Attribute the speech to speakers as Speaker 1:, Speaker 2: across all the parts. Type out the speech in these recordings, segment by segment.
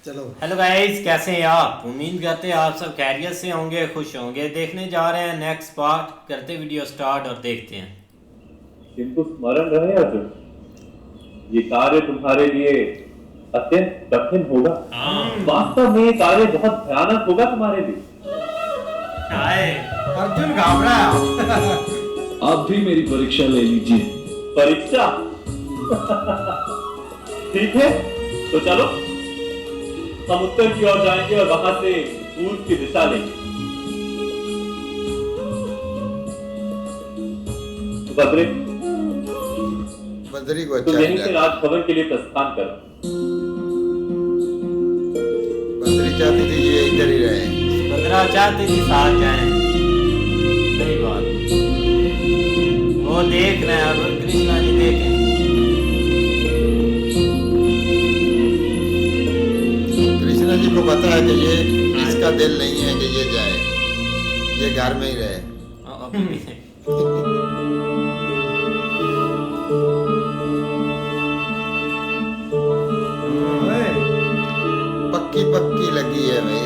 Speaker 1: चलो
Speaker 2: hello guys, कैसे हैं आप? उम्मीद करते हैं आप सब खैरियत से होंगे, खुश होंगे। देखने जा रहे हैं नेक्स्ट पार्ट। करते वीडियो स्टार्ट और देखते हैं।
Speaker 3: किंतु स्मरण रहे अर्जुन, ये कार्य तुम्हारे लिए अत्यंत कठिन होगा। वास्तव में ये कार्य बहुत भयानक होगा तुम्हारे लिए।
Speaker 1: अर्जुन घबरा।
Speaker 4: आप भी मेरी परीक्षा ले लीजिए।
Speaker 3: परीक्षा? ठीक है, तो चलो हम उत्तर की ओर जाएंगे और वहां से पूर्व की दिशा लेंगे। बद्री,
Speaker 1: बद्री को
Speaker 3: तुम
Speaker 1: अच्छा
Speaker 3: यहीं से राजभवन के लिए प्रस्थान करो।
Speaker 1: बद्री चाहती थी ये इधर ही रहे।
Speaker 2: बद्रा चाहते थे साथ जाएं। सही बात। वो देख रहे हैं, अब कृष्णा जी देखें।
Speaker 1: कृष्णा जी को पता है कि ये इसका दिल नहीं है कि ये जाए, ये घर में ही रहे।
Speaker 2: अभी भी
Speaker 1: पक्की पक्की लगी है भाई।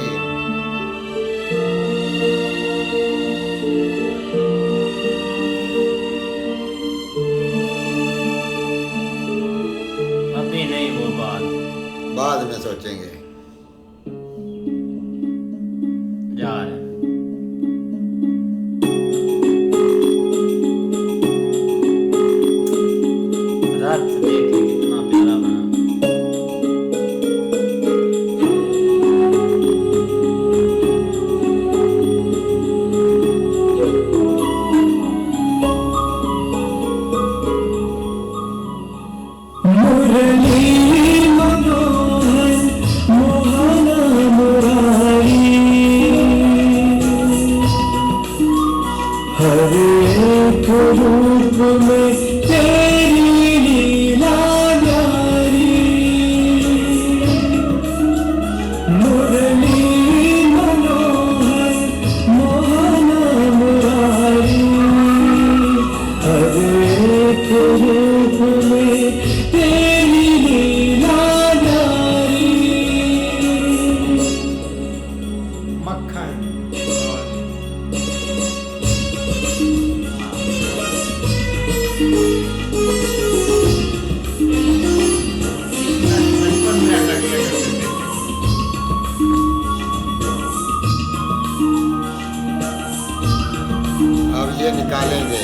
Speaker 2: अभी नहीं, वो बात
Speaker 1: बाद में सोचेंगे।
Speaker 2: जा रहे हैं। रथ देखिए कितना प्यारा बना।
Speaker 1: अब ये निकालेंगे।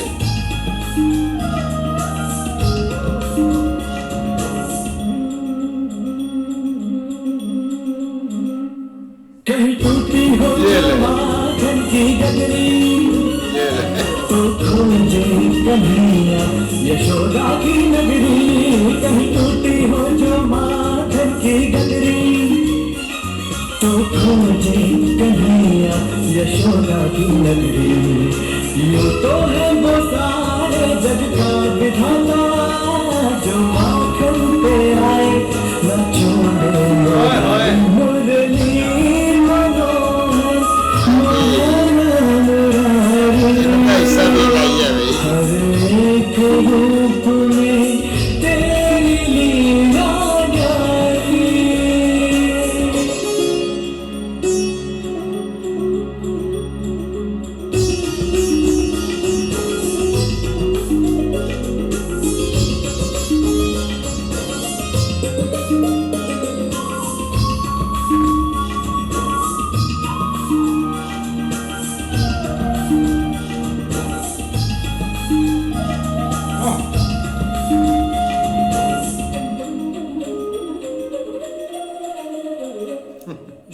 Speaker 5: कहीं टूटी हो
Speaker 1: ये ले।
Speaker 5: माखन की गगरी,
Speaker 1: ये ले।
Speaker 5: तो खोजे कन्हैया यशोदा की नगरी। कहीं टूटी हो जो माखन की गगरी, तो खोजे कन्हैया यशोदा की नगरी। यूं तो है वो सारे जग का विधाता, जो माखन पे आए न छोड़े मुरली मनोहर
Speaker 1: इनका हिस्सा भी नहीं है भाई।
Speaker 5: हर एक रूप में तेरी लीला न्यारी।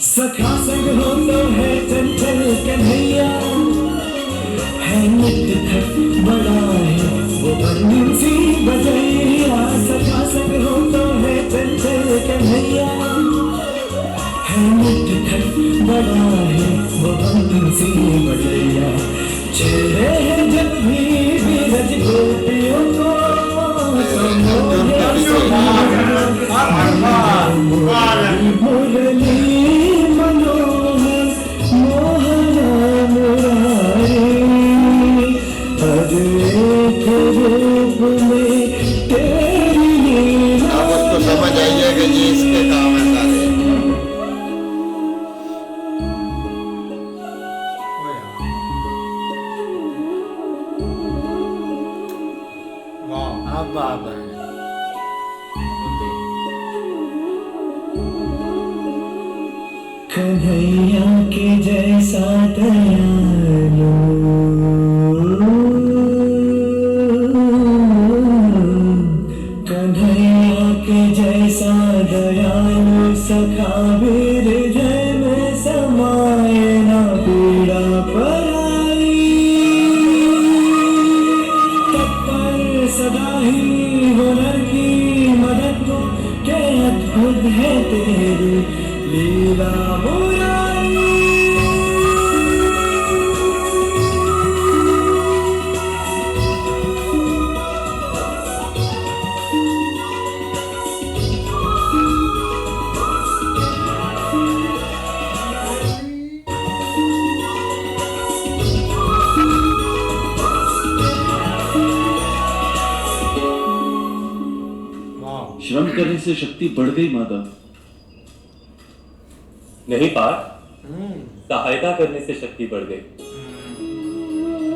Speaker 5: सखा संग हो तो है चंचल कन्हैया, है नित्य थक बड़ा है वो बंसी बजैया। सखा संग हो तो है चंचल कन्हैया, है नित्य थक बड़ा है वो बंसी बजैया। छेड़े हैं जब भी बीरज गोपियों को, मुरली मनोहर मोहना मुरारी। हर एक रूप में तेरी लीला।
Speaker 1: अब उसको समझ आई है कि ये इसके काम है सारे।
Speaker 5: कन्हैया के जैसा दयालु, कन्हैया के जैसा दयालु सखा वीर हृदय में समाए ना पीड़ा पराई, तत्पर सदा ही हुनर की मदद को के अद्भुत है तेरी लीला मुरारी।
Speaker 4: श्रम करने से शक्ति बढ़ गई माता।
Speaker 3: नहीं पार्थ, सहायता करने से शक्ति बढ़ गई।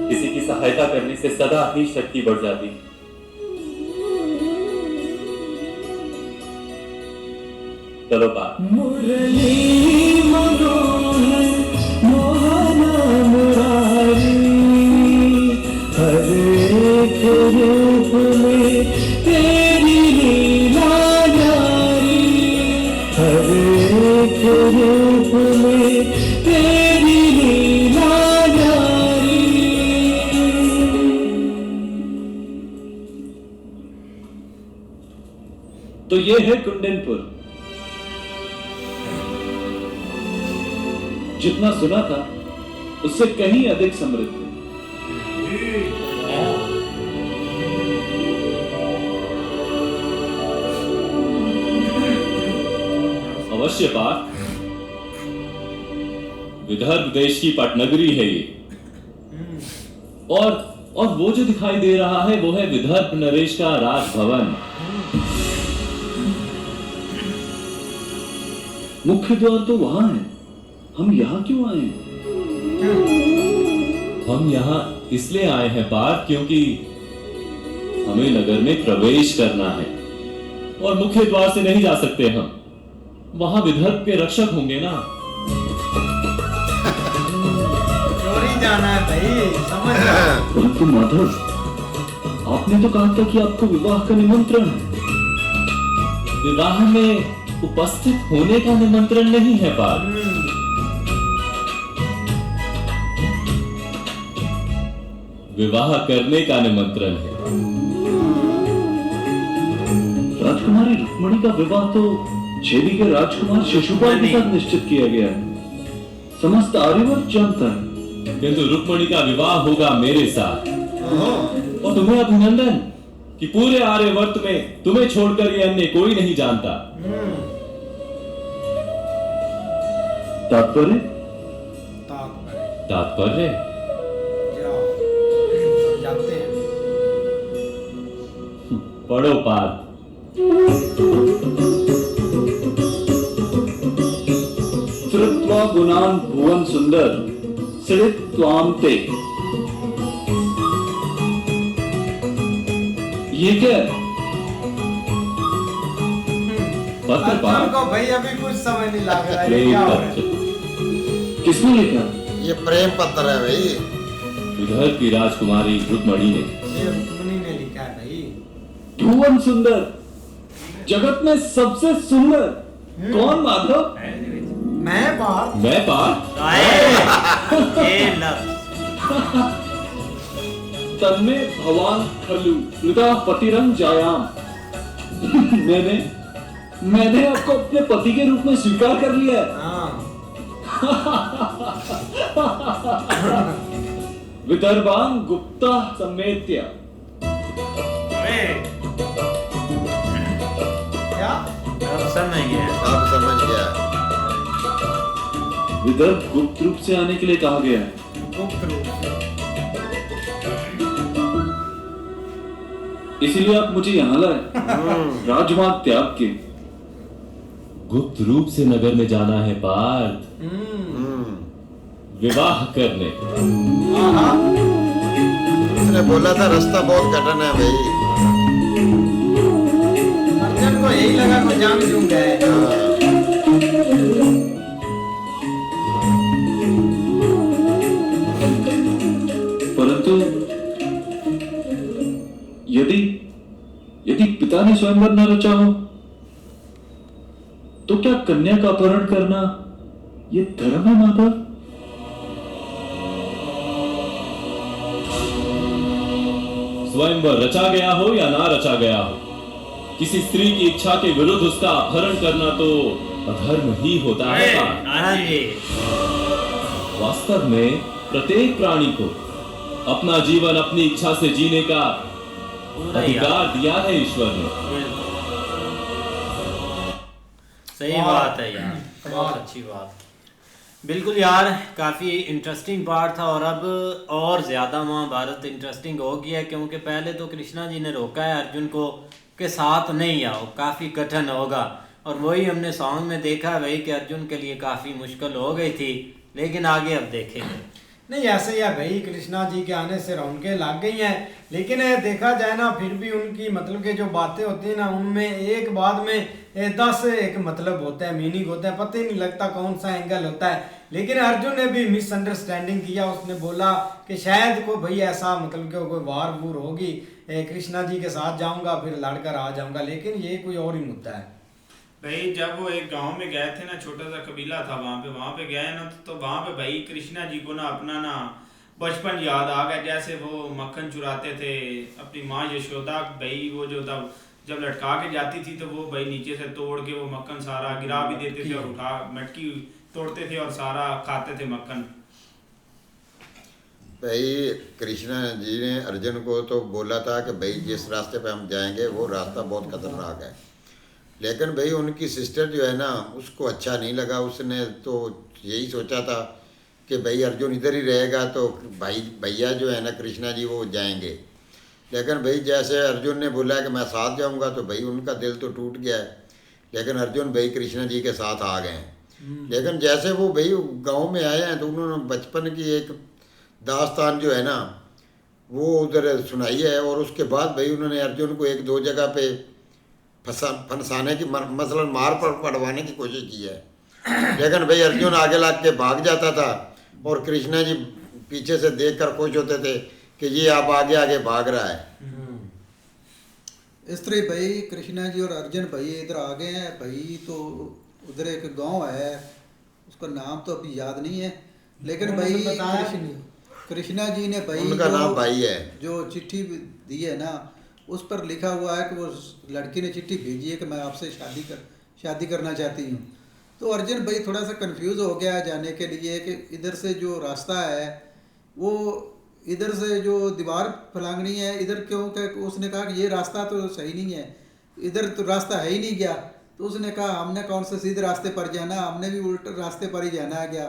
Speaker 3: किसी की सहायता करने से सदा ही शक्ति बढ़ जाती। चलो पार्थ।
Speaker 5: मुरली मनोहर मोहना मुरारी, हर एक रूप में तेरी लीला न्यारी, हर एक रूप में तेरी लीला न्यारी।
Speaker 4: तो ये है कुंडनपुर। जितना सुना था उससे कहीं अधिक समृद्ध है।
Speaker 3: अवश्य पार्थ, विदर्भ देश की पटनगरी है ये। और वो जो दिखाई दे रहा है वो है विदर्भ नरेश का राजभवन।
Speaker 4: मुख्य द्वार तो वहां है, हम यहाँ क्यों आए हैं?
Speaker 3: हम यहाँ इसलिए आए हैं पार्थ क्योंकि हमें नगर में प्रवेश करना है और मुख्य द्वार से नहीं जा सकते हम। वहां विदर्भ के रक्षक होंगे ना।
Speaker 2: चोरी जाना है भाई, समझ जाओ।
Speaker 4: परंतु माधव, आपने तो कहा था कि आपको विवाह का निमंत्रण है।
Speaker 3: विवाह में उपस्थित होने का निमंत्रण नहीं है पार्थ। विवाह करने का निमंत्रण है।
Speaker 4: राजकुमारी रुक्मणी का विवाह तो छेदी के राजकुमार शिशुपाल के साथ निश्चित किया गया है, समस्त आर्यवर्त जानता है।
Speaker 3: किंतु रुक्मणी का विवाह होगा मेरे साथ। और तुम्हें अभिनंदन कि पूरे आर्यवर्त में तुम्हें छोड़कर ये अन्य कोई नहीं जानता।
Speaker 4: तात्पर्य?
Speaker 3: तात्पर्य पढ़ो पार्थ।
Speaker 4: श्रुत्वा गुणान भुवन सुंदर सृत्वाम ते। ये क्या है?
Speaker 3: पत्र पार्थ।
Speaker 2: को भाई अभी कुछ समझ नहीं लग रहा है, ये
Speaker 3: प्रेम
Speaker 2: क्या हो रहा है?
Speaker 3: पत्र।
Speaker 4: किसने लिखा?
Speaker 1: ये प्रेम पत्र है भाई।
Speaker 3: विदर्भ की राजकुमारी रुक्मणी ने।
Speaker 2: ये रुक्मिणी ने लिखा है भाई।
Speaker 4: भुवन सुंदर, जगत में सबसे सुंदर कौन माधव?
Speaker 2: मैं पार्थ।
Speaker 3: मैं पार्थ।
Speaker 2: ये लफ्ज
Speaker 4: तन्मे भवान खलु मृदा पतिरम जायाम। मैंने आपको अपने पति के रूप में स्वीकार कर लिया है। विदर्भान गुप्ता समेत्य।
Speaker 2: क्या? अब समझ गया।
Speaker 1: अब समझ गया।
Speaker 4: विदर्भ गुप्त रूप से आने के लिए कहा गया है।
Speaker 2: गुप्त रूप से।
Speaker 4: इसीलिए आप मुझे यहाँ लाए, राजमार्ग त्याग के।
Speaker 3: गुप्त रूप से नगर में जाना है पार्थ, विवाह करने।
Speaker 1: उसने बोला था रास्ता बहुत कठिन है भाई।
Speaker 2: अर्जुन को यही लगा को जान क्यों गए।
Speaker 4: स्वयंवर न रचा हो तो क्या कन्या का अपहरण करना ये धर्म है माधव?
Speaker 3: स्वयंवर रचा गया हो या ना रचा गया हो, किसी स्त्री की इच्छा के विरुद्ध उसका अपहरण करना तो अधर्म ही होता है।
Speaker 2: हाँ जी।
Speaker 3: वास्तव में प्रत्येक प्राणी को अपना जीवन अपनी इच्छा से जीने का
Speaker 2: पूरा
Speaker 3: अधिकार दिया है ईश्वर ने।
Speaker 2: सही बात है यार, बहुत अच्छी बात। बिल्कुल यार, काफ़ी इंटरेस्टिंग पार्ट था और अब और ज़्यादा महाभारत इंटरेस्टिंग हो गया है, क्योंकि पहले तो कृष्णा जी ने रोका है अर्जुन को के साथ नहीं आओ, काफ़ी कठिन होगा। और वही हमने सॉन्ग में देखा भाई कि अर्जुन के लिए काफ़ी मुश्किल हो गई थी, लेकिन आगे अब देखेंगे।
Speaker 6: नहीं ऐसे ही है भाई, कृष्णा जी के आने से रौनकें लग गई हैं, लेकिन देखा जाए ना फिर भी उनकी मतलब के जो बातें होती हैं ना उनमें एक बात में 10 एक मतलब होता है, मीनिंग होता है, पता ही नहीं लगता कौन सा एंगल होता है। लेकिन अर्जुन ने भी मिसअंडरस्टैंडिंग किया, उसने बोला कि शायद को भाई ऐसा मतलब कि कोई वार वूर होगी, कृष्णा जी के साथ जाऊंगा फिर लड़कर आ जाऊंगा, लेकिन ये कोई और ही मुद्दा है।
Speaker 7: भाई जब वो एक गांव में गए थे ना, छोटा सा कबीला था वहाँ पे गए ना, तो वहाँ पे भाई कृष्णा जी को ना अपना ना बचपन याद आ गया, जैसे वो मक्खन चुराते थे अपनी माँ यशोदा भाई, वो जो तब जब लटका के जाती थी तो वो भाई नीचे से तोड़ के वो मक्खन सारा गिरा भी देते थे और उठा मटकी तोड़ते थे और सारा खाते थे मक्खन।
Speaker 1: भाई कृष्णा जी ने अर्जुन को तो बोला था कि भाई जिस रास्ते पे हम जाएंगे वो रास्ता बहुत खतरनाक है, लेकिन भाई उनकी सिस्टर जो है ना उसको अच्छा नहीं लगा, उसने तो यही सोचा था कि भाई अर्जुन इधर ही रहेगा तो भाई भैया जो है ना कृष्णा जी वो जाएंगे। लेकिन भाई जैसे अर्जुन ने बोला कि मैं साथ जाऊंगा तो भाई उनका दिल तो टूट गया है, लेकिन अर्जुन भाई कृष्णा जी के साथ आ गए हैं। लेकिन जैसे वो भाई गांव में आए हैं तो उन्होंने बचपन की एक दास्तान जो है ना वो उधर सुनाई है, और उसके बाद भाई उन्होंने अर्जुन को एक दो जगह पे फंसाने की मसलन मार पड़वाने की कोशिश की है, लेकिन भाई अर्जुन आगे लग के भाग जाता था और कृष्णा जी पीछे से देखकर खुश होते थे कि ये आप आगे आगे भाग रहा है।
Speaker 8: इस तरह भाई कृष्णा जी और अर्जुन भाई इधर आ गए हैं भाई, तो उधर एक गांव है उसका नाम तो अभी याद नहीं है, लेकिन भाई कृष्णा जी ने भाई
Speaker 1: उनका नाम भाई है,
Speaker 8: जो चिट्ठी दी है ना उस पर लिखा हुआ है कि वो लड़की ने चिट्ठी भेजी है कि मैं आपसे शादी करना चाहती हूँ। तो अर्जुन भाई थोड़ा सा कंफ्यूज हो गया जाने के लिए कि इधर से जो रास्ता है वो इधर से जो दीवार फलांगनी है इधर क्यों, क्या उसने कहा कि ये रास्ता तो सही नहीं है, इधर तो रास्ता है ही नहीं गया। तो उसने कहा हमने कौन से सीधे रास्ते पर जाना, हमने भी उल्टे रास्ते पर ही जाना है गया।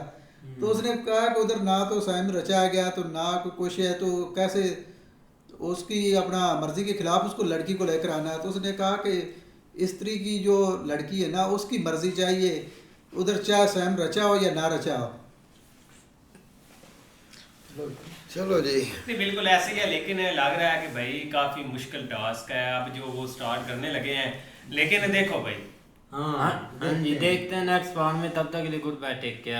Speaker 8: तो उसने कहा कि उधर ना तो स्वयं रचा गया तो ना कुछ है, तो कैसे उसकी अपना मर्जी के खिलाफ उसको लड़की को लेकर आना है। तो उसने कहा कि स्त्री की जो लड़की है ना उसकी मर्जी चाहिए, उधर चाहे स्वयं रचा हो या ना रचा हो।
Speaker 1: चलो जी
Speaker 2: नहीं बिल्कुल ऐसे ही है, लेकिन लग रहा है कि भाई काफी मुश्किल टास्क है अब जो वो स्टार्ट करने लगे हैं, लेकिन देखो भाई। हाँ जी, देखते हैं नेक्स्ट पार्ट में, तब तक के लिए गुड बाय, टेक केयर।